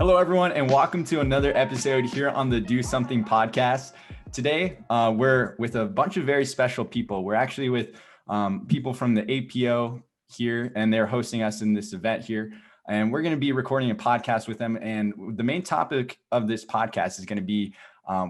Hello, everyone, and welcome to another episode here on the Do Something podcast. Today, we're with a bunch of very special people. We're actually with people from the APO here, and they're hosting us in this event here. And we're going to be recording a podcast with them. And the main topic of this podcast is going to be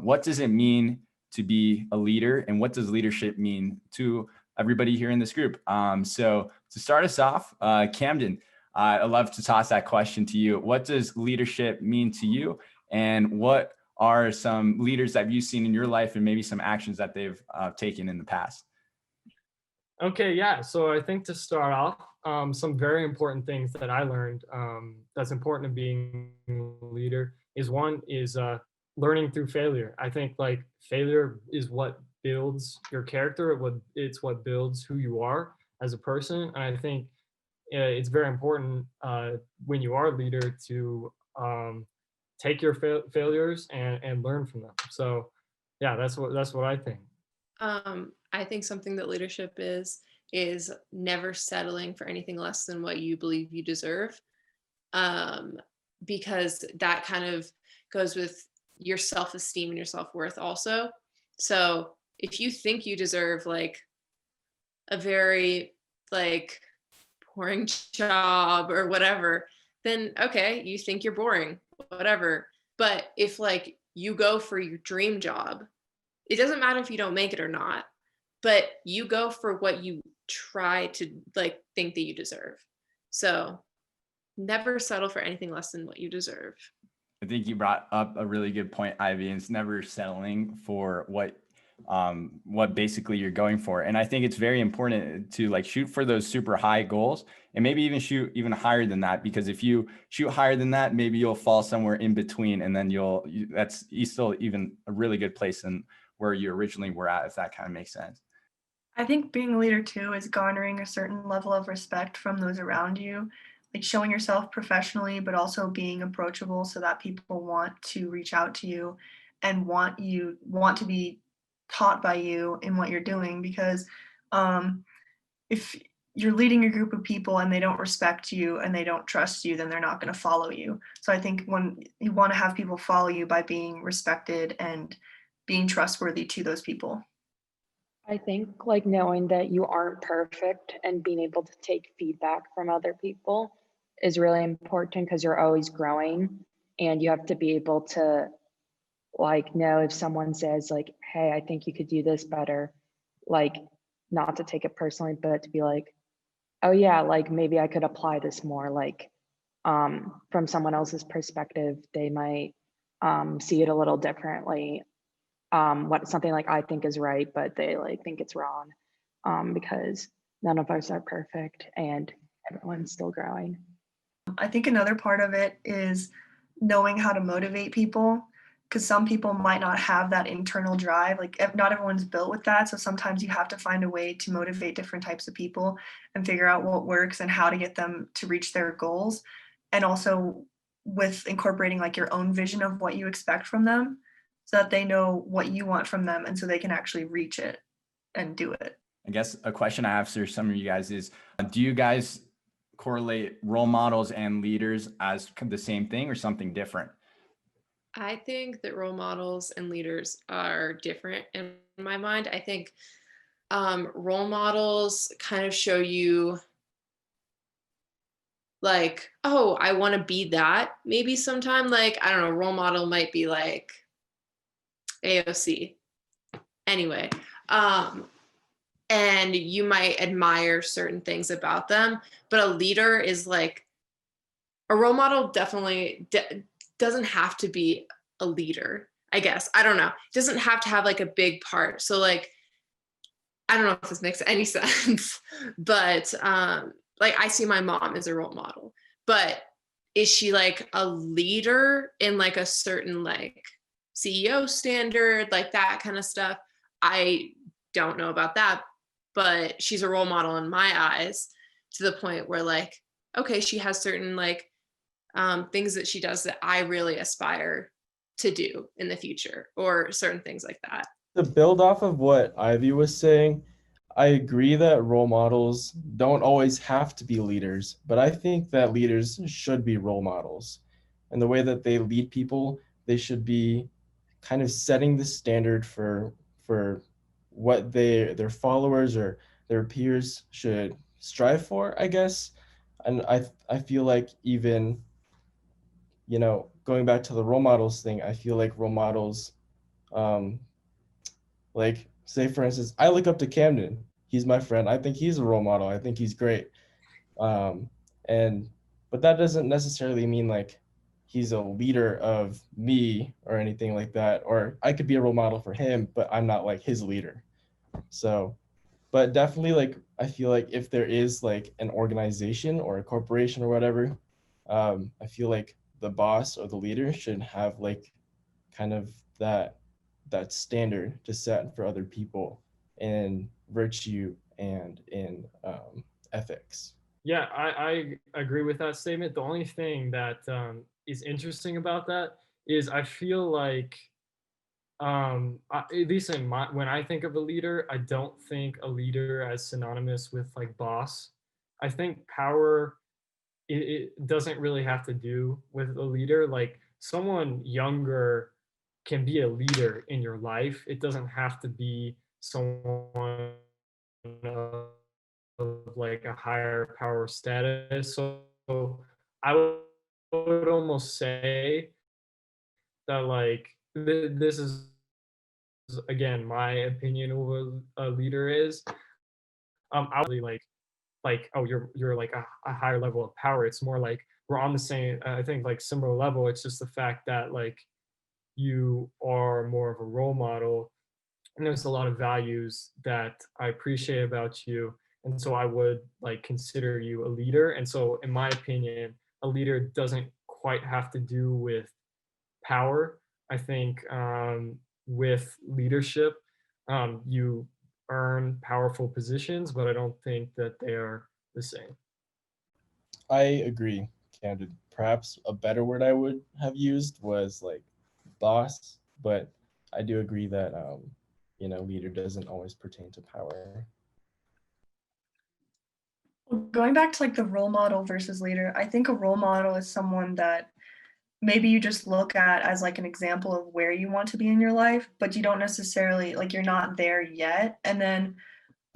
what does it mean to be a leader, and what does leadership mean to everybody here in this group? So to start us off, Camden, I'd love to toss that question to you. What does leadership mean to you? And what are some leaders that you've seen in your life and maybe some actions that they've taken in the past? Okay, yeah. So I think to start off, some very important things that I learned that's important to being a leader is one is learning through failure. I think like failure is what builds your character. It's what builds who you are as a person. And I think it's very important when you are a leader to take your failures and learn from them. So yeah, that's what I think. I think something that leadership is never settling for anything less than what you believe you deserve, because that kind of goes with your self-esteem and your self-worth also. So if you think you deserve like a very like boring job or whatever, then okay, you think you're boring, whatever. But if like you go for your dream job, it doesn't matter if you don't make it or not, but you go for what you try to like think that you deserve. So never settle for anything less than what you deserve. I think you brought up a really good point, Ivy. It's never settling for what basically you're going for. And I think it's very important to like shoot for those super high goals and maybe even shoot even higher than that, because if you shoot higher than that, maybe you'll fall somewhere in between, and then you still even a really good place than where you originally were at, if that kind of makes sense. I think being a leader too is garnering a certain level of respect from those around you, like showing yourself professionally, but also being approachable so that people want to reach out to you and want to be taught by you in what you're doing. Because if you're leading a group of people and they don't respect you and they don't trust you, then they're not going to follow you. So I think when you want to have people follow you by being respected and being trustworthy to those people. I think like knowing that you aren't perfect and being able to take feedback from other people is really important, because you're always growing, and you have to be able to like know if someone says like, hey, I think you could do this better, like not to take it personally, but to be like, oh yeah, like maybe I could apply this more, like from someone else's perspective, they might see it a little differently. What something like I think is right, but they like think it's wrong, because none of us are perfect and everyone's still growing. I think another part of it is knowing how to motivate people, because some people might not have that internal drive. Like not everyone's built with that. So sometimes you have to find a way to motivate different types of people and figure out what works and how to get them to reach their goals. And also with incorporating like your own vision of what you expect from them, so that they know what you want from them and so they can actually reach it and do it. I guess a question I have for some of you guys is, do you guys correlate role models and leaders as the same thing or something different? I think that role models and leaders are different in my mind. I think role models kind of show you like, oh, I want to be that. Maybe sometime, like, I don't know, role model might be like AOC. Anyway, and you might admire certain things about them, but a leader is like, a role model definitely doesn't have to be a leader, I guess. I don't know. It doesn't have to have like a big part. So like, I don't know if this makes any sense, but like I see my mom as a role model, but is she like a leader in like a certain like CEO standard, like that kind of stuff? I don't know about that, but she's a role model in my eyes, to the point where like, okay, she has certain like things that she does that I really aspire to do in the future, or certain things like that. To build off of what Ivy was saying, I agree that role models don't always have to be leaders, but I think that leaders should be role models. and the way that they lead people, they should be kind of setting the standard for what their followers or their peers should strive for, I guess. And I feel like even, going back to the role models thing, I feel like role models, um, like say for instance, I look up to Camden. He's my friend. I think he's a role model. I think he's great. Um, and but that doesn't necessarily mean like he's a leader of me or anything like that. Or I could be a role model for him, but I'm not like his leader. So, but definitely like I feel like if there is like an organization or a corporation or whatever, I feel like the boss or the leader should have like kind of that standard to set for other people in virtue and in ethics. Yeah, I agree with that statement. The only thing that is interesting about that is I feel like, at least in my, when I think of a leader, I don't think a leader as synonymous with like boss. I think power, it doesn't really have to do with a leader. Like someone younger can be a leader in your life. It doesn't have to be someone of like a higher power status. So I would almost say that like this is again my opinion of what a leader is. I would really like oh you're like a higher level of power. It's more like we're on the same, I think, like similar level. It's just the fact that like you are more of a role model, and there's a lot of values that I appreciate about you, and so I would like consider you a leader. And so in my opinion, a leader doesn't quite have to do with power. I think with leadership, you earn powerful positions, but I don't think that they are the same. I agree, Candid. Perhaps a better word I would have used was like boss, but I do agree that leader doesn't always pertain to power. Going back to like the role model versus leader, I think a role model is someone that maybe you just look at as like an example of where you want to be in your life, but you don't necessarily like you're not there yet. And then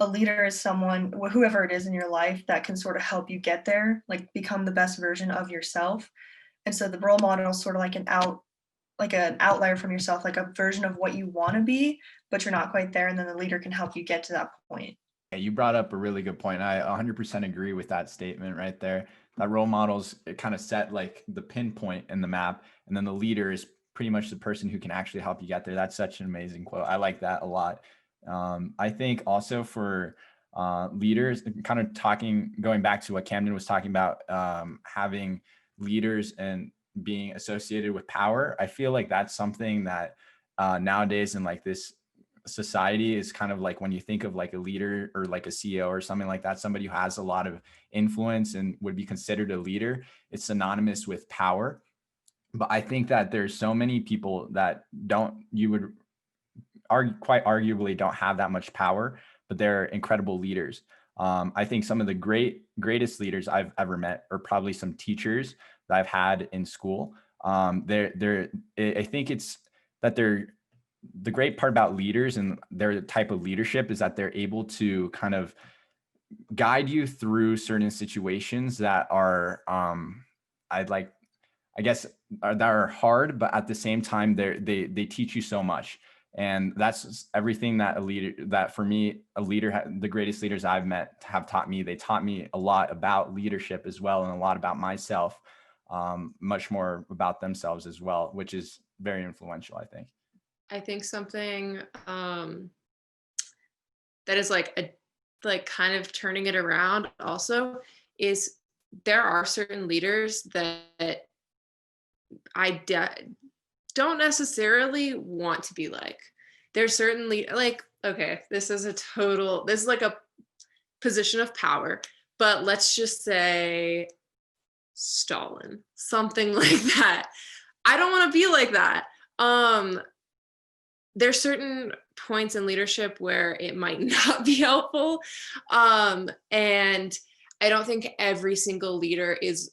a leader is someone, whoever it is in your life, that can sort of help you get there, like become the best version of yourself. And so the role model is sort of like an outlier from yourself, like a version of what you want to be, but you're not quite there. And then the leader can help you get to that point. Yeah, you brought up a really good point. I 100% agree with that statement right there. That role models, it kind of set like the pinpoint in the map, and then the leader is pretty much the person who can actually help you get there. That's such an amazing quote. I like that a lot. I think also for leaders, kind of going back to what Camden was talking about, having leaders and being associated with power. I feel like that's something that nowadays in like this society is kind of like when you think of like a leader or like a CEO or something like that, somebody who has a lot of influence and would be considered a leader, it's synonymous with power. But I think that there's so many people that you would quite arguably don't have that much power, but they're incredible leaders. I think some of the greatest leaders I've ever met are probably some teachers that I've had in school. I think it's that the great part about leaders and their type of leadership is that they're able to kind of guide you through certain situations that are, that are hard, but at the same time, they teach you so much. And that's everything that the greatest leaders I've met have taught me. They taught me a lot about leadership as well, and a lot about myself, much more about themselves as well, which is very influential, I think. I think something that is like kind of turning it around also is there are certain leaders that I don't necessarily want to be like. There's certainly like, okay, this is like a position of power, but let's just say Stalin, something like that. I don't want to be like that. There's certain points in leadership where it might not be helpful. And I don't think every single leader is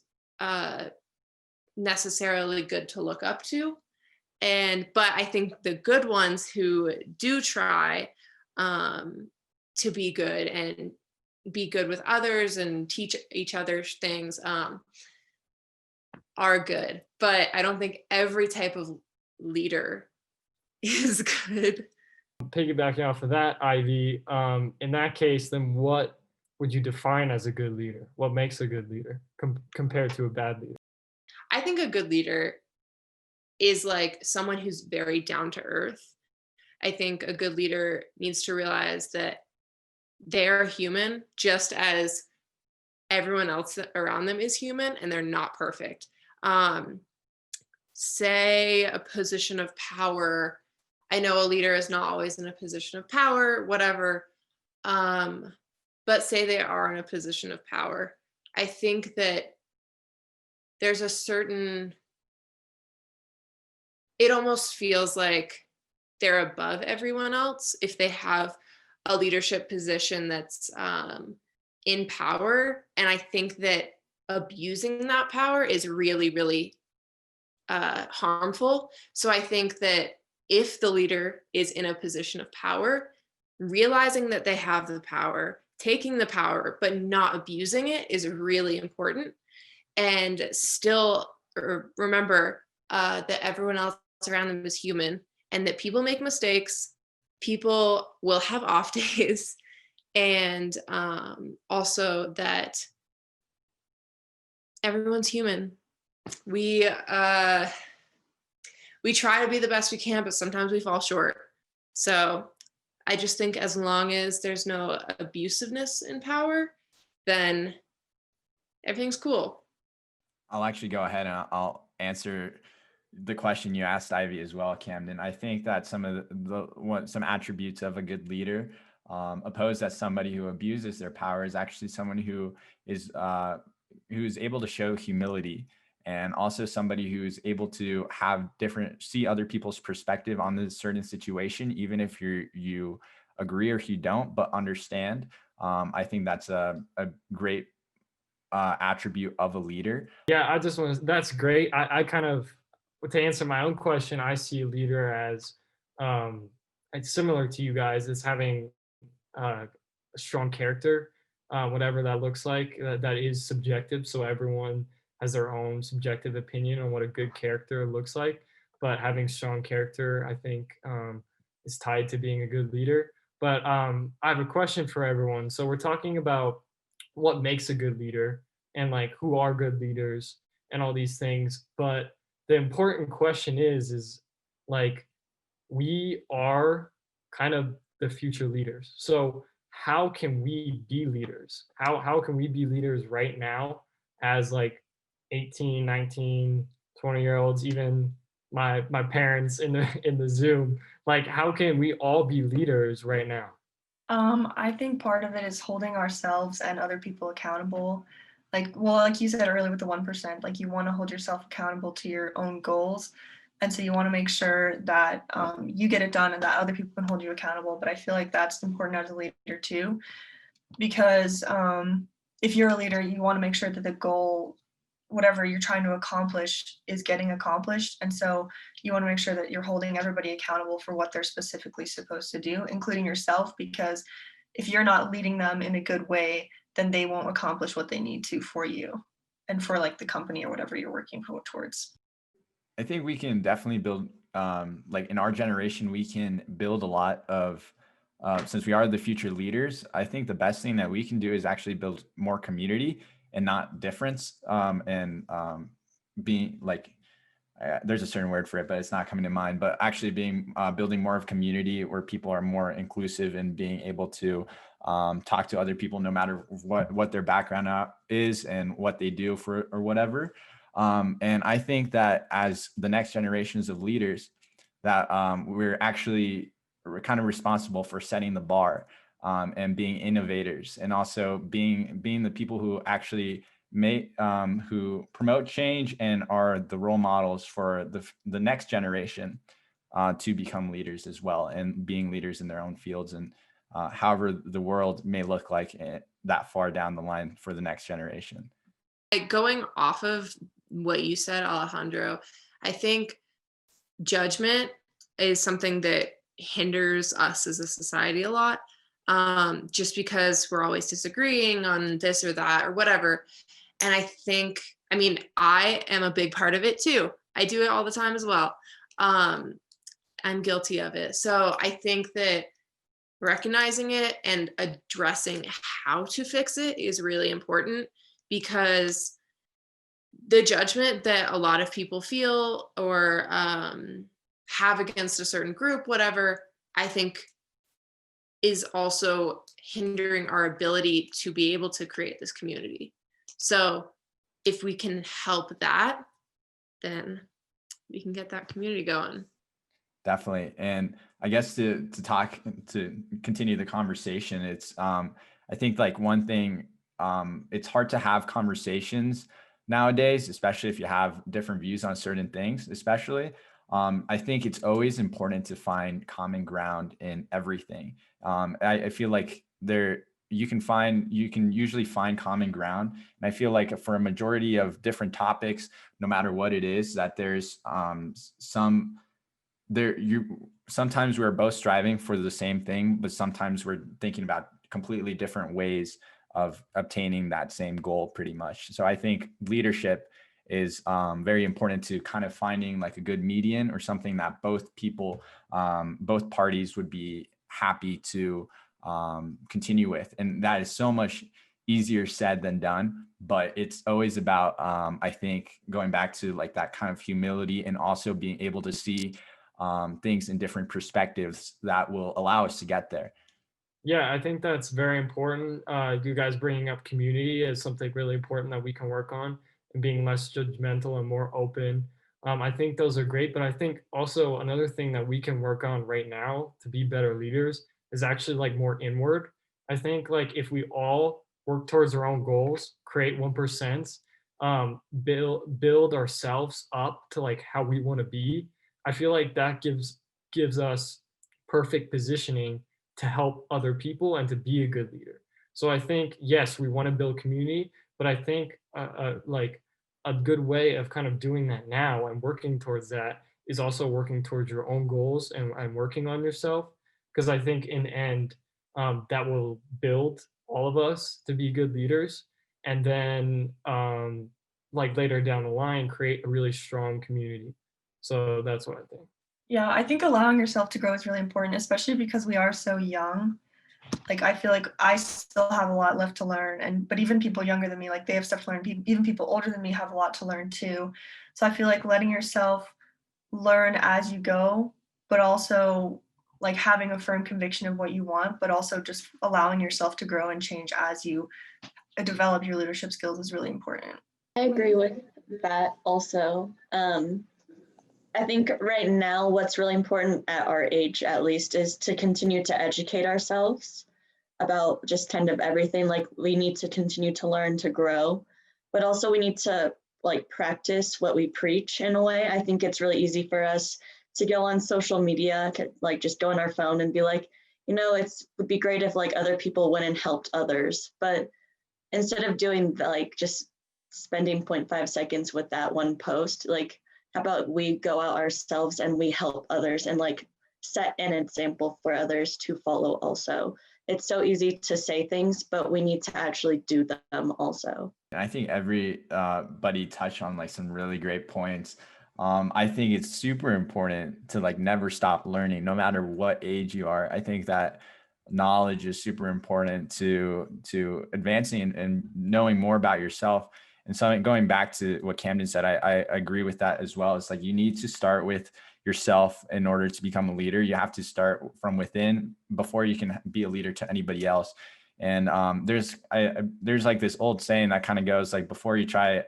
necessarily good to look up to. But I think the good ones who do try to be good and be good with others and teach each other things are good. But I don't think every type of leader is good. Piggybacking off of that, Ivy, in that case, then what would you define as a good leader? What makes a good leader compared to a bad leader? I think a good leader is like someone who's very down to earth. I think a good leader needs to realize that they're human just as everyone else around them is human, and they're not perfect. Say a position of power. I know a leader is not always in a position of power, whatever. But say they are in a position of power. I think that there's a certain, it almost feels like they're above everyone else if they have a leadership position that's in power. And I think that abusing that power is really, really harmful. So I think that if the leader is in a position of power, realizing that they have the power, taking the power, but not abusing it is really important. And still remember that everyone else around them is human and that people make mistakes. People will have off days. And also that everyone's human. We try to be the best we can, but sometimes we fall short. So I just think as long as there's no abusiveness in power, then everything's cool. I'll actually go ahead and I'll answer the question you asked Ivy as well, Camden. I think that some of some attributes of a good leader, opposed as somebody who abuses their power, is actually someone who is who's able to show humility, and also somebody who's able to see other people's perspective on this certain situation, even if you agree or you don't, but understand. I think that's a great attribute of a leader. Yeah, that's great. I kind of, to answer my own question, I see a leader as it's similar to you guys, as having a strong character, whatever that looks like. That is subjective, so everyone has their own subjective opinion on what a good character looks like. But having strong character, I think, is tied to being a good leader. But I have a question for everyone. So we're talking about what makes a good leader and like who are good leaders and all these things. But the important question is like, we are kind of the future leaders. So how can we be leaders? How can we be leaders right now as like 18, 19, 20-year-olds, even my parents in the Zoom? Like, how can we all be leaders right now? I think part of it is holding ourselves and other people accountable. Like you said earlier with the 1%, like you want to hold yourself accountable to your own goals. And so you want to make sure that you get it done and that other people can hold you accountable. But I feel like that's important as a leader too, because if you're a leader, you want to make sure that the goal, whatever you're trying to accomplish, is getting accomplished. And so you want to make sure that you're holding everybody accountable for what they're specifically supposed to do, including yourself, because if you're not leading them in a good way, then they won't accomplish what they need to for you and for like the company or whatever you're working towards. I think we can definitely build, like in our generation, we can build a lot of, since we are the future leaders, I think the best thing that we can do is actually build more community and not difference. Being like, there's a certain word for it, but it's not coming to mind, but actually building more of community where people are more inclusive and being able to talk to other people, no matter what their background is and what they do or whatever. And I think that as the next generations of leaders, that we're kind of responsible for setting the bar and being innovators, and also being the people who actually who promote change and are the role models for the next generation to become leaders as well, and being leaders in their own fields, and however the world may look like that far down the line for the next generation. Going off of what you said, Alejandro. I think judgment is something that hinders us as a society a lot, just because we're always disagreeing on this or that or whatever. And I think, I mean, I am a big part of it too. I do it all the time as well. I'm guilty of it. So I think that recognizing it and addressing how to fix it is really important, because the judgment that a lot of people feel or have against a certain group, whatever, I think is also hindering our ability to be able to create this community. So if we can help that, then we can get that community going. Definitely. And I guess to continue the conversation, it's I think like one thing, it's hard to have conversations nowadays, especially if you have different views on certain things, especially. I think it's always important to find common ground in everything. I feel like you can usually find common ground. And I feel like for a majority of different topics, no matter what it is, that there's sometimes we're both striving for the same thing, but sometimes we're thinking about completely different ways of obtaining that same goal pretty much. So I think leadership is very important to kind of finding like a good median or something that both parties would be happy to continue with. And that is so much easier said than done, but it's always about, I think, going back to like that kind of humility and also being able to see things in different perspectives that will allow us to get there. Yeah, I think that's very important. You guys bringing up community is something really important that we can work on, and being less judgmental and more open. I think those are great, but I think also another thing that we can work on right now to be better leaders is actually like more inward. I think like if we all work towards our own goals, create 1%, build ourselves up to like how we want to be, I feel like that gives us perfect positioning to help other people and to be a good leader. So I think, yes, we want to build community, but I think like a good way of kind of doing that now and working towards that is also working towards your own goals and working on yourself. Because I think in the end, that will build all of us to be good leaders. And then like later down the line, create a really strong community. So that's what I think. Yeah, I think allowing yourself to grow is really important, especially because we are so young. Like, I feel like I still have a lot left to learn, but even people younger than me, like they have stuff to learn. Even people older than me have a lot to learn too. So I feel like letting yourself learn as you go, but also like having a firm conviction of what you want, but also just allowing yourself to grow and change as you develop your leadership skills is really important. I agree with that also. I think right now what's really important at our age, at least, is to continue to educate ourselves about just kind of everything. Like we need to continue to learn to grow, but also we need to like practice what we preach in a way. I think it's really easy for us to go on social media, like just go on our phone and be like, would be great if like other people went and helped others. But instead of doing like just spending 0.5 seconds with that one post, like how about we go out ourselves and we help others and like set an example for others to follow also. It's so easy to say things, but we need to actually do them also. I think everybody touched on like some really great points. I think it's super important to like never stop learning, no matter what age you are. I think that knowledge is super important to advancing and knowing more about yourself. And so going back to what Camden said, I agree with that as well. It's like you need to start with yourself in order to become a leader. You have to start from within before you can be a leader to anybody else. And there's like this old saying that kind of goes like, before you try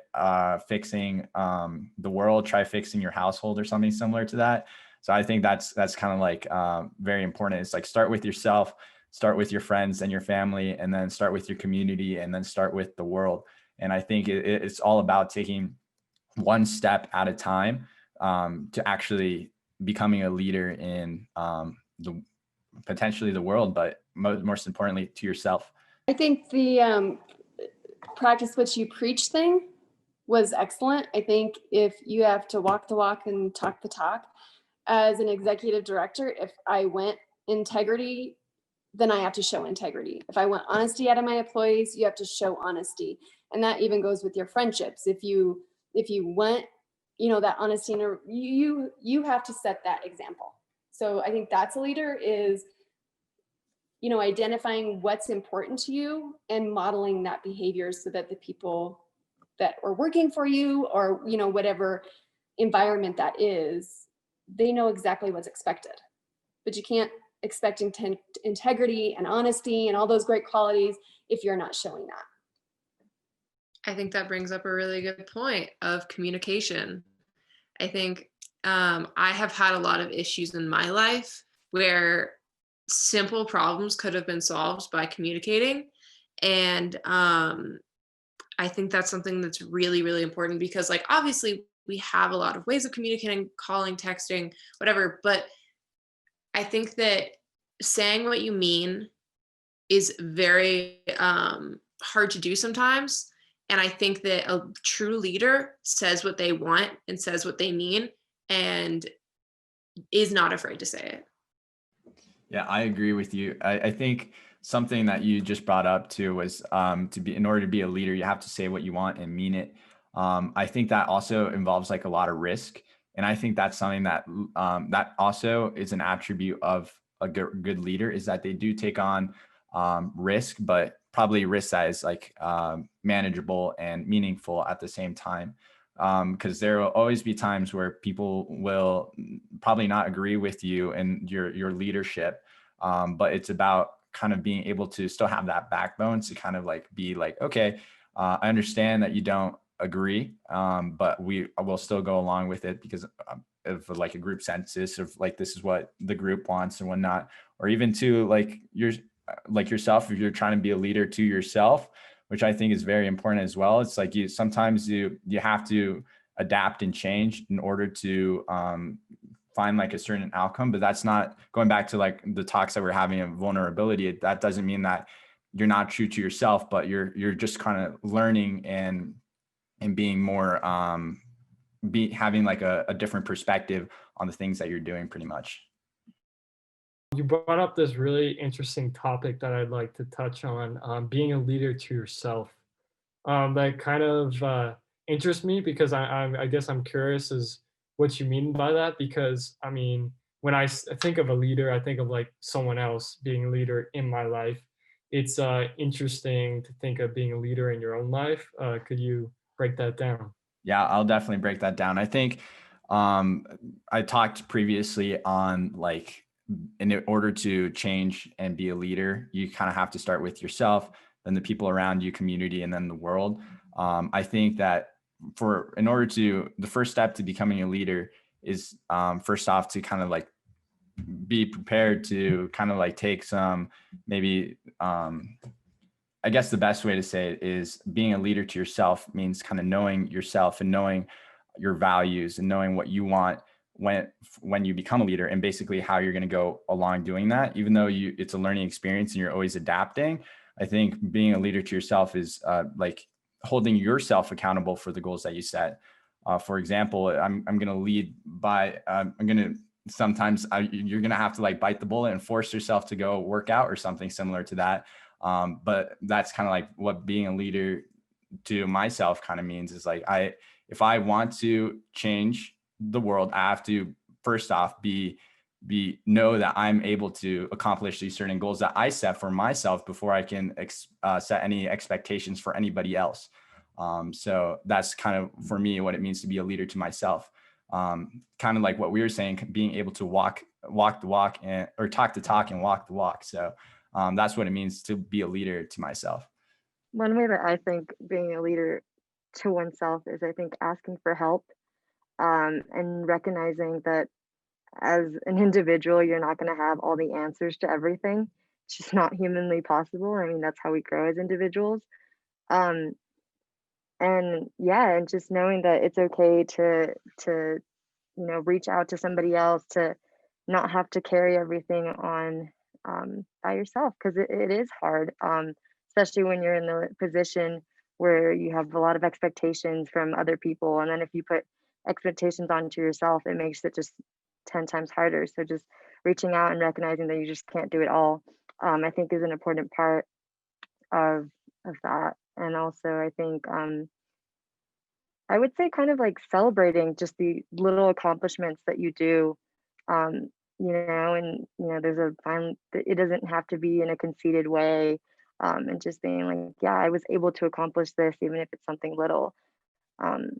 fixing the world, try fixing your household, or something similar to that. So I think that's kind of like very important. It's like start with yourself, start with your friends and your family, and then start with your community, and then start with the world. And I think it's all about taking one step at a time to actually becoming a leader in potentially the world, but most importantly to yourself. I think the practice what you preach thing was excellent. I think if you have to walk the walk and talk the talk, as an executive director, if I went integrity, then I have to show integrity. If I want honesty out of my employees, you have to show honesty. And that even goes with your friendships. If you want, that honesty, you have to set that example. So I think that's a leader, is, identifying what's important to you and modeling that behavior so that the people that are working for you, or, whatever environment that is, they know exactly what's expected. But you can't expect integrity and honesty and all those great qualities if you're not showing that. I think that brings up a really good point of communication. I think I have had a lot of issues in my life where simple problems could have been solved by communicating. And I think that's something that's really, really important, because like, obviously we have a lot of ways of communicating, calling, texting, whatever, but I think that saying what you mean is very hard to do sometimes. And I think that a true leader says what they want and says what they mean and is not afraid to say it. Yeah, I agree with you. I think something that you just brought up too was in order to be a leader, you have to say what you want and mean it. I think that also involves like a lot of risk. And I think that's something that that also is an attribute of a good leader, is that they do take on risk, but probably risk that is like manageable and meaningful at the same time. Because there will always be times where people will probably not agree with you and your leadership. But it's about kind of being able to still have that backbone to kind of like be like, okay, I understand that you don't agree, but we will still go along with it because of like a group census of like, this is what the group wants and whatnot. Or even to like yourself, if you're trying to be a leader to yourself, which I think is very important as well. It's like sometimes you have to adapt and change in order to find like a certain outcome. But that's not, going back to like the talks that we're having of vulnerability, that doesn't mean that you're not true to yourself, but you're just kind of learning and being more having like a different perspective on the things that you're doing, pretty much. You brought up this really interesting topic that I'd like to touch on, being a leader to yourself. That kind of interests me because I guess I'm curious as what you mean by that. Because I mean, when I think of a leader, I think of like someone else being a leader in my life. It's interesting to think of being a leader in your own life. Could you break that down? Yeah, I'll definitely break that down. I think I talked previously on like, in order to change and be a leader, you kind of have to start with yourself, then the people around you, community, and then the world. I think that the first step to becoming a leader is first off to kind of like be prepared to kind of like take some, maybe I guess the best way to say it is being a leader to yourself means kind of knowing yourself and knowing your values and knowing what you want when you become a leader, and basically how you're going to go along doing that. Even though it's a learning experience and you're always adapting, I think being a leader to yourself is like holding yourself accountable for the goals that you set. For example, I'm going to lead by, sometimes you're going to have to like bite the bullet and force yourself to go work out or something similar to that. But that's kind of like what being a leader to myself kind of means, is like, if I want to change the world, I have to first off know that I'm able to accomplish these certain goals that I set for myself before I can set any expectations for anybody else. So that's kind of, for me, what it means to be a leader to myself. Kind of like what we were saying, being able to walk the walk or talk the talk and walk the walk. So that's what it means to be a leader to myself. One way that I think being a leader to oneself is, I think, asking for help, and recognizing that as an individual, you're not going to have all the answers to everything. It's just not humanly possible. I mean, that's how we grow as individuals. Um, and yeah, and just knowing that it's okay to reach out to somebody else, to not have to carry everything on by yourself, because it is hard, especially when you're in the position where you have a lot of expectations from other people. And then if you put expectations onto yourself, it makes it just 10 times harder. So just reaching out and recognizing that you just can't do it all, I think is an important part of that. And also I think I would say kind of like celebrating just the little accomplishments that you do, um, and there's a fine. It doesn't have to be in a conceited way, and just being like, yeah, I was able to accomplish this, even if it's something little, um,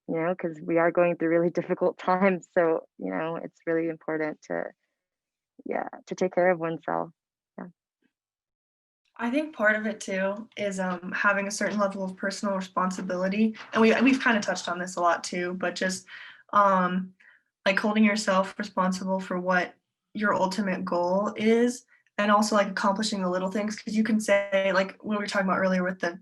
because we are going through really difficult times. So it's really important to take care of oneself. Yeah. I think part of it too is having a certain level of personal responsibility, and we've kind of touched on this a lot too, but just like holding yourself responsible for what your ultimate goal is, and also like accomplishing the little things, because you can say, like when we were talking about earlier with the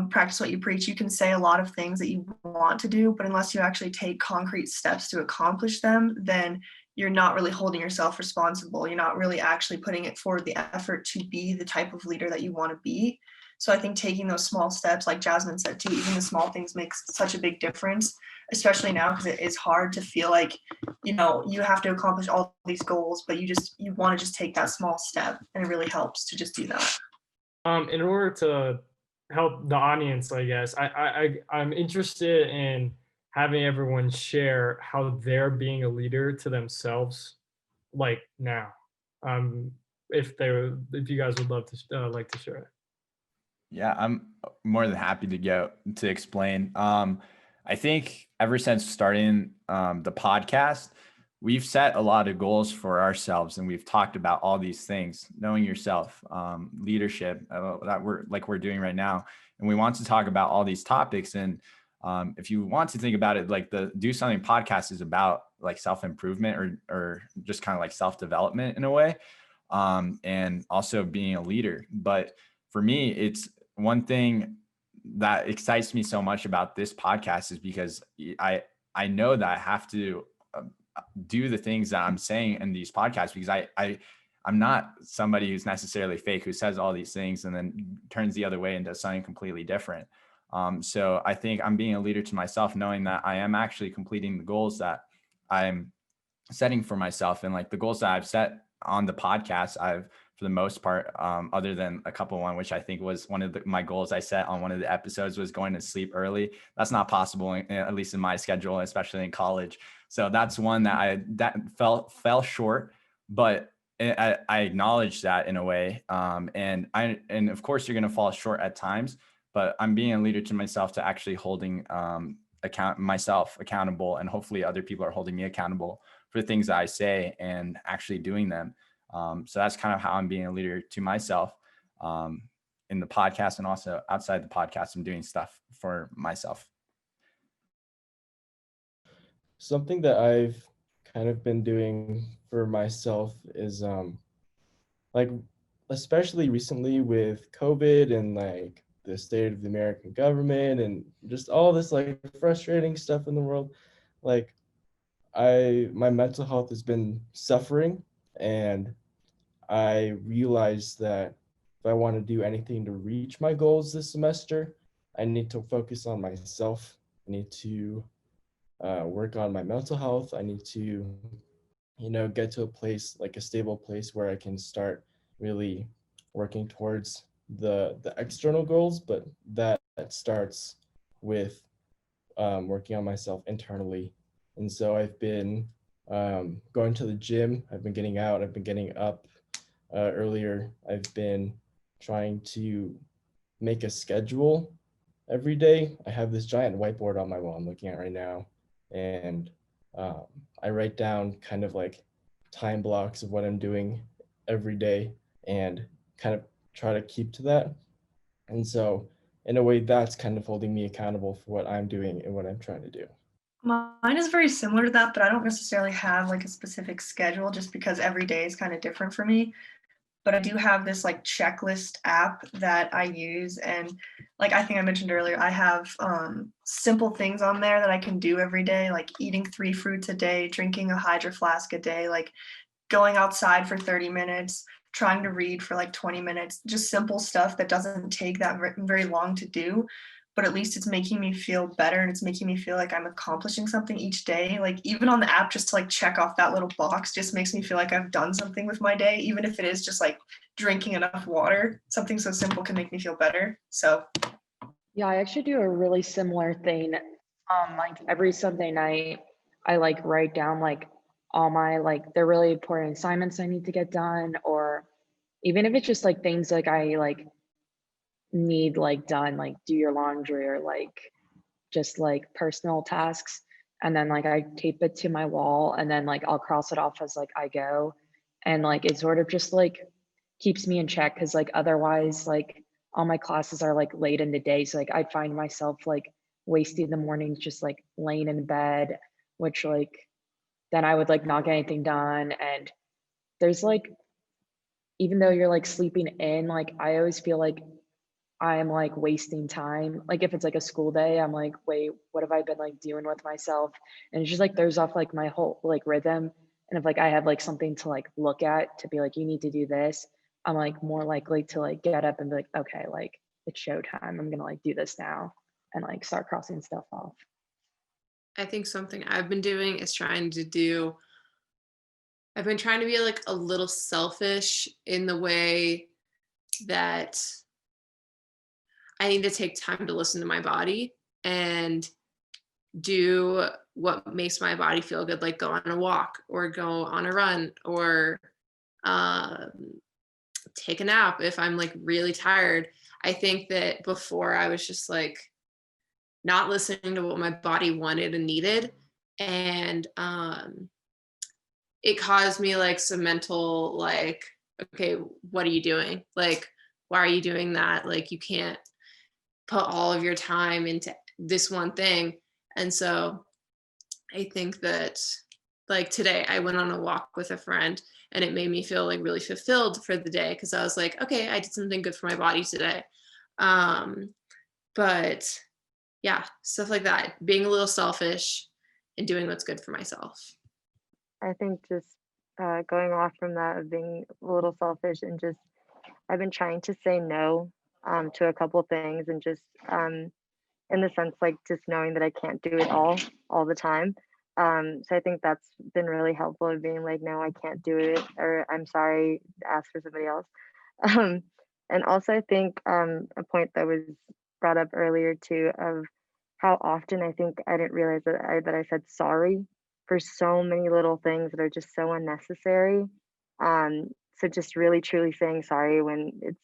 practice what you preach, you can say a lot of things that you want to do, but unless you actually take concrete steps to accomplish them, then you're not really holding yourself responsible. You're not really actually putting it forward the effort to be the type of leader that you want to be. So I think taking those small steps, like Jasmine said too, even the small things makes such a big difference, especially now because it is hard to feel like, you have to accomplish all these goals, but you want to just take that small step, and it really helps to just do that. In order to help the audience, I guess, I'm interested in having everyone share how they're being a leader to themselves, like now. If you guys would love to like to share it. Yeah, I'm more than happy to explain. I think ever since starting the podcast, we've set a lot of goals for ourselves, and we've talked about all these things: knowing yourself, leadership, that we're doing right now. And we want to talk about all these topics. And if you want to think about it, like the Do Something podcast is about like self-improvement or just kind of like self-development in a way, and also being a leader. But for me, it's one thing that excites me so much about this podcast is because I know that I have to do the things that I'm saying in these podcasts, because I'm not somebody who's necessarily fake, who says all these things and then turns the other way and does something completely different. So I think I'm being a leader to myself, knowing that I am actually completing the goals that I'm setting for myself. And like the goals that I've set on the podcast, I've, for the most part, other than a couple one, which I think was one of my goals I set on one of the episodes, was going to sleep early. That's not possible, at least in my schedule, especially in college. So that's one that fell short, but I acknowledge that in a way. And of course you're going to fall short at times, but I'm being a leader to myself to actually holding myself accountable, and hopefully other people are holding me accountable for the things that I say and actually doing them. So that's kind of how I'm being a leader to myself in the podcast, and also outside the podcast, I'm doing stuff for myself. Something that I've kind of been doing for myself is like, especially recently with COVID and like the state of the American government and just all this like frustrating stuff in the world, like my mental health has been suffering, and I realized that if I want to do anything to reach my goals this semester, I need to focus on myself. I need to work on my mental health. I need to, get to a place, like a stable place where I can start really working towards the external goals, but that starts with working on myself internally. And so I've been going to the gym. I've been getting out. I've been getting up earlier. I've been trying to make a schedule every day. I have this giant whiteboard on my wall I'm looking at right now, and I write down kind of like time blocks of what I'm doing every day and kind of try to keep to that. And so in a way, that's kind of holding me accountable for what I'm doing and what I'm trying to do. Mine is very similar to that, but I don't necessarily have like a specific schedule, just because every day is kind of different for me. But I do have this like checklist app that I use, and like I think I mentioned earlier, I have simple things on there that I can do every day, like eating 3 fruits a day, drinking a Hydro Flask a day, like going outside for 30 minutes, trying to read for like 20 minutes, just simple stuff that doesn't take that very long to do, but at least it's making me feel better and it's making me feel like I'm accomplishing something each day. Like even on the app, just to like check off that little box just makes me feel like I've done something with my day, even if it is just like drinking enough water. Something so simple can make me feel better. So Yeah, I actually do a really similar thing. Like every Sunday night, I like write down like all my like the really important assignments I need to get done, or even if it's just like things like I like need like done, like do your laundry or like just like personal tasks. And then like I tape it to my wall and then like I'll cross it off as like I go. And like it sort of just like keeps me in check because like otherwise like all my classes are like late in the day. So like I find myself like wasting the mornings just like laying in bed, which like then I would like not get anything done. And there's like, even though you're like sleeping in, like I always feel like I'm like wasting time. Like if it's like a school day, I'm like, wait, what have I been like doing with myself? And it's just like throws off like my whole like rhythm. And if like I have like something to like look at to be like, you need to do this, I'm like more likely to like get up and be like, okay, like it's showtime. I'm gonna like do this now and like start crossing stuff off. I think something I've been doing is I've been trying to be like a little selfish in the way that I need to take time to listen to my body and do what makes my body feel good, like go on a walk or go on a run or um, take a nap if I'm like really tired. I think that before I was just like not listening to what my body wanted and needed. And it caused me like some mental, like, okay, what are you doing? Like, why are you doing that? Like, you can't put all of your time into this one thing. And so I think that like today I went on a walk with a friend and it made me feel like really fulfilled for the day because I was like, okay, I did something good for my body today. But yeah, stuff like that, being a little selfish and doing what's good for myself. I think just going off from that of being a little selfish and just I've been trying to say no to a couple things and just in the sense like just knowing that I can't do it all the time. So I think that's been really helpful of being like, no, I can't do it, or I'm sorry, ask for somebody else. Um, and also I think a point that was brought up earlier too of how often I think I didn't realize that I said sorry for so many little things that are just so unnecessary. So just really truly saying sorry when it's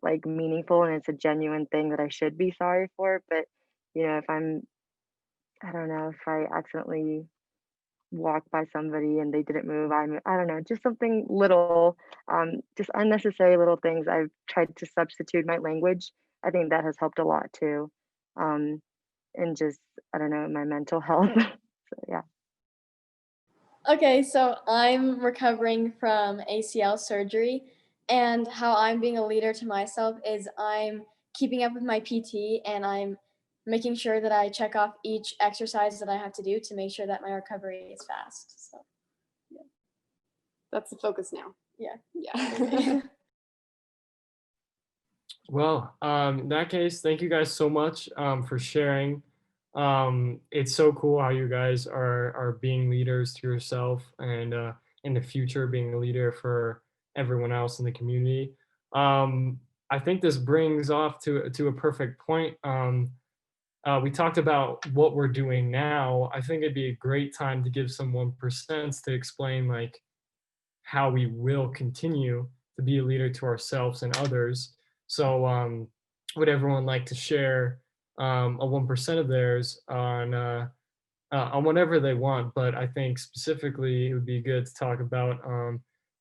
like meaningful and it's a genuine thing that I should be sorry for. But you know, if I don't know, if I accidentally walk by somebody and they didn't move, I don't know, just something little, just unnecessary little things. I've tried to substitute my language. I think that has helped a lot too. And just, I don't know, my mental health. So yeah. Okay, so I'm recovering from ACL surgery, and how I'm being a leader to myself is I'm keeping up with my PT and I'm making sure that I check off each exercise that I have to do to make sure that my recovery is fast. So, yeah. That's the focus now. Yeah. Yeah. Well, in that case, thank you guys so much for sharing. It's so cool how you guys are being leaders to yourself and in the future being a leader for everyone else in the community. I think this brings off to a perfect point. We talked about what we're doing now. I think it'd be a great time to give some 1% to explain like how we will continue to be a leader to ourselves and others. So would everyone like to share a 1% of theirs on whatever they want? But I think specifically it would be good to talk about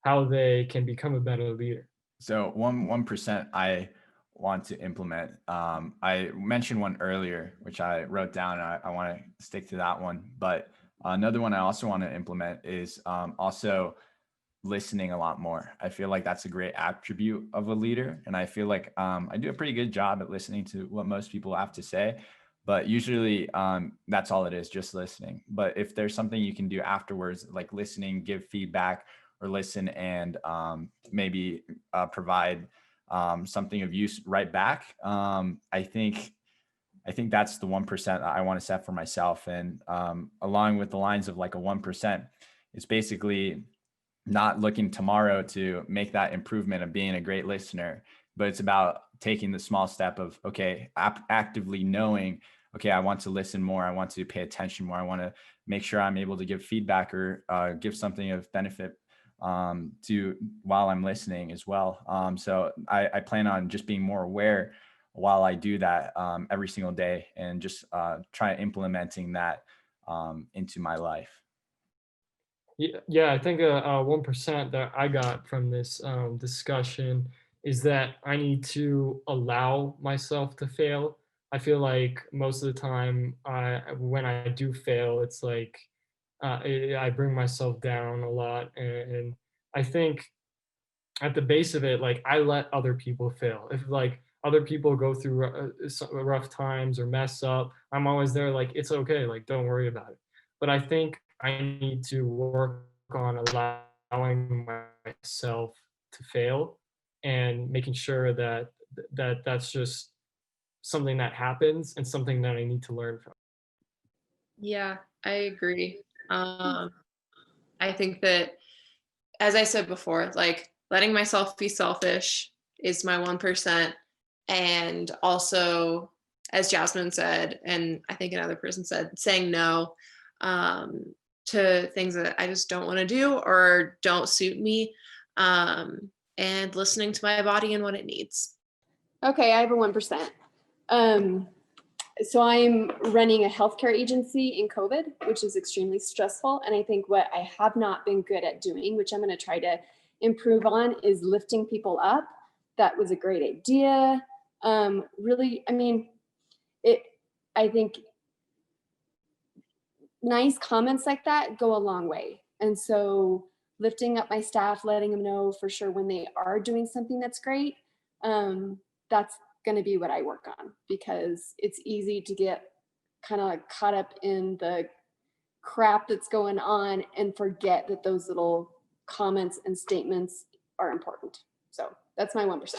how they can become a better leader. So 1% I want to implement. I mentioned one earlier, which I wrote down. And I want to stick to that one. But another one I also want to implement is also listening a lot more. I feel like that's a great attribute of a leader. And I feel like I do a pretty good job at listening to what most people have to say, but usually that's all it is, just listening. But if there's something you can do afterwards, like listening, give feedback, listen and maybe provide something of use right back. I think that's the 1% I want to set for myself. And along with the lines of like a 1%, it's basically not looking tomorrow to make that improvement of being a great listener, but it's about taking the small step of, okay, actively knowing, okay, I want to listen more. I want to pay attention more. I want to make sure I'm able to give feedback or give something of benefit to while I'm listening as well. So I plan on just being more aware while I do that every single day, and just try implementing that into my life. Yeah, I think 1% that I got from this discussion is that I need to allow myself to fail. I feel like most of the time, when I do fail, it's like I bring myself down a lot, and I think at the base of it, like I let other people fail. If like other people go through rough times or mess up, I'm always there, like it's okay, like don't worry about it. But I think I need to work on allowing myself to fail and making sure that that's just something that happens and something that I need to learn from. Yeah, I agree. I think that, as I said before, like letting myself be selfish is my 1%. And also, as Jasmine said, and I think another person said, saying no to things that I just don't want to do or don't suit me, and listening to my body and what it needs. Okay, I have a 1%. So I'm running a healthcare agency in COVID, which is extremely stressful. And I think what I have not been good at doing, which I'm going to try to improve on, is lifting people up. That was a great idea. Really, I mean, I think nice comments like that go a long way. And so lifting up my staff, letting them know for sure when they are doing something that's great, that's going to be what I work on, because it's easy to get kind of caught up in the crap that's going on and forget that those little comments and statements are important. So that's my 1%. Do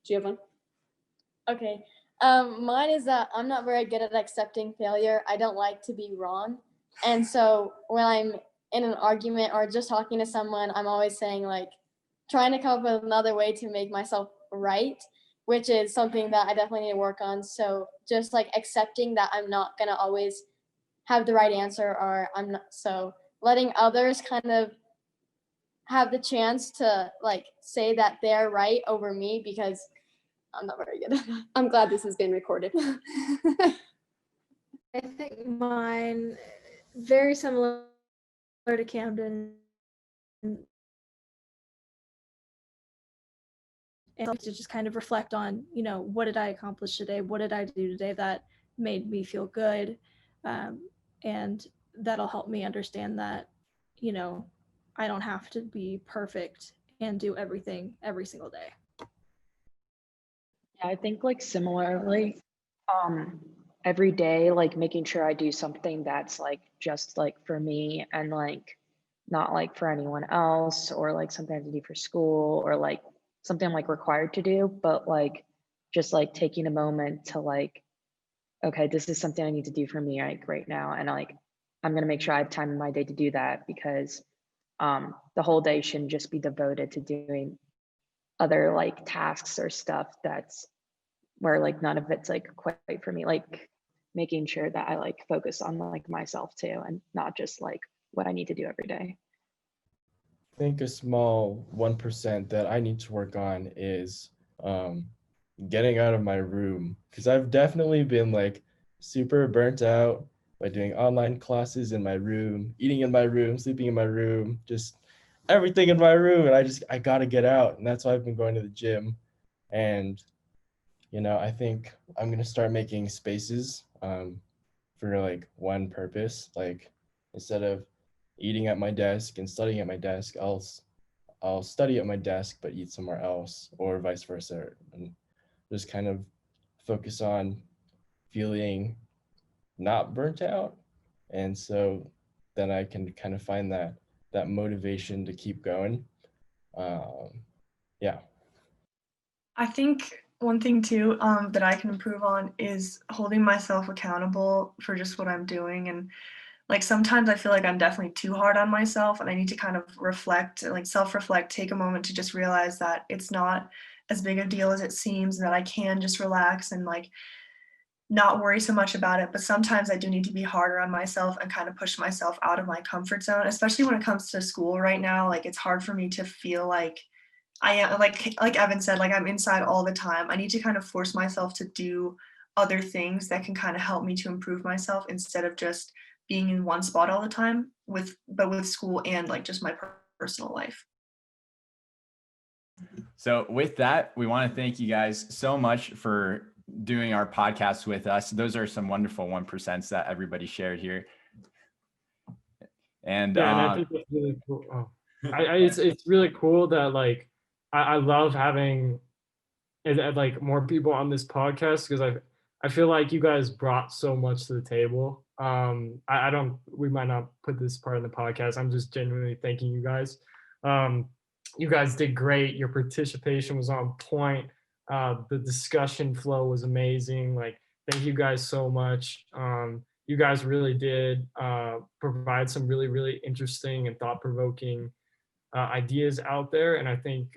you have one? Okay. Mine is that I'm not very good at accepting failure. I don't like to be wrong. And so when I'm in an argument or just talking to someone, I'm always saying, like, trying to come up with another way to make myself right, which is something that I definitely need to work on. So just like accepting that I'm not going to always have the right answer, or I'm not, so letting others kind of have the chance to like say that they're right over me, because I'm not very good. I'm glad this has been recorded. I think mine very similar to Camden, and to just kind of reflect on, you know, what did I accomplish today? What did I do today that made me feel good? And that'll help me understand that, you know, I don't have to be perfect and do everything every single day. Yeah, I think like similarly, every day, like making sure I do something that's like just like for me and like not like for anyone else, or like something I have to do for school, or like something I'm like required to do, but like just like taking a moment to like, okay, this is something I need to do for me like right now. And like, I'm gonna make sure I have time in my day to do that, because the whole day shouldn't just be devoted to doing other like tasks or stuff that's where like none of it's like quite for me. Like making sure that I like focus on like myself too, and not just like what I need to do every day. I think a small 1% that I need to work on is getting out of my room, because I've definitely been like super burnt out by doing online classes in my room, eating in my room, sleeping in my room, just everything in my room. And I gotta get out. And that's why I've been going to the gym. And, you know, I think I'm gonna start making spaces for like one purpose. Like instead of eating at my desk and studying at my desk, I'll study at my desk but eat somewhere else, or vice versa, and just kind of focus on feeling not burnt out. And so then I can kind of find that that motivation to keep going. Yeah. I think one thing too that I can improve on is holding myself accountable for just what I'm doing. And like sometimes I feel like I'm definitely too hard on myself, and I need to kind of reflect, like self-reflect, take a moment to just realize that it's not as big a deal as it seems, and that I can just relax and like not worry so much about it. But sometimes I do need to be harder on myself and kind of push myself out of my comfort zone, especially when it comes to school right now. Like it's hard for me to feel like I am, like Evan said, like I'm inside all the time. I need to kind of force myself to do other things that can kind of help me to improve myself instead of just being in one spot all the time with school and like just my personal life. So with that, we want to thank you guys so much for doing our podcast with us. Those are some wonderful 1% that everybody shared here. And yeah, and I think it's really cool. It's really cool that like I love having like more people on this podcast, because I feel like you guys brought so much to the table. I don't, we might not put this part in the podcast. I'm just genuinely thanking you guys. You guys did great. Your participation was on point. The discussion flow was amazing. Like, thank you guys so much. You guys really did provide some really, really interesting and thought-provoking ideas out there. And I think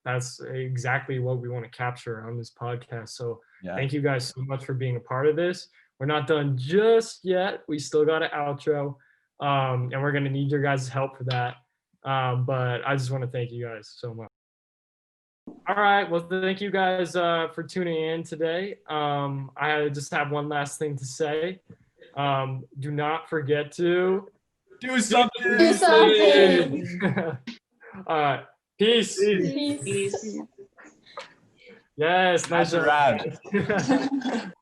that's exactly what we want to capture on this podcast. So thank you guys so much for being a part of this. We're not done just yet. We still got an outro, and we're going to need your guys' help for that. But I just want to thank you guys so much. All right. Well, thank you guys for tuning in today. I just have one last thing to say. Do not forget to do something. Do something. All right. Peace. Peace. Peace. Yes. Nice That's a wrap.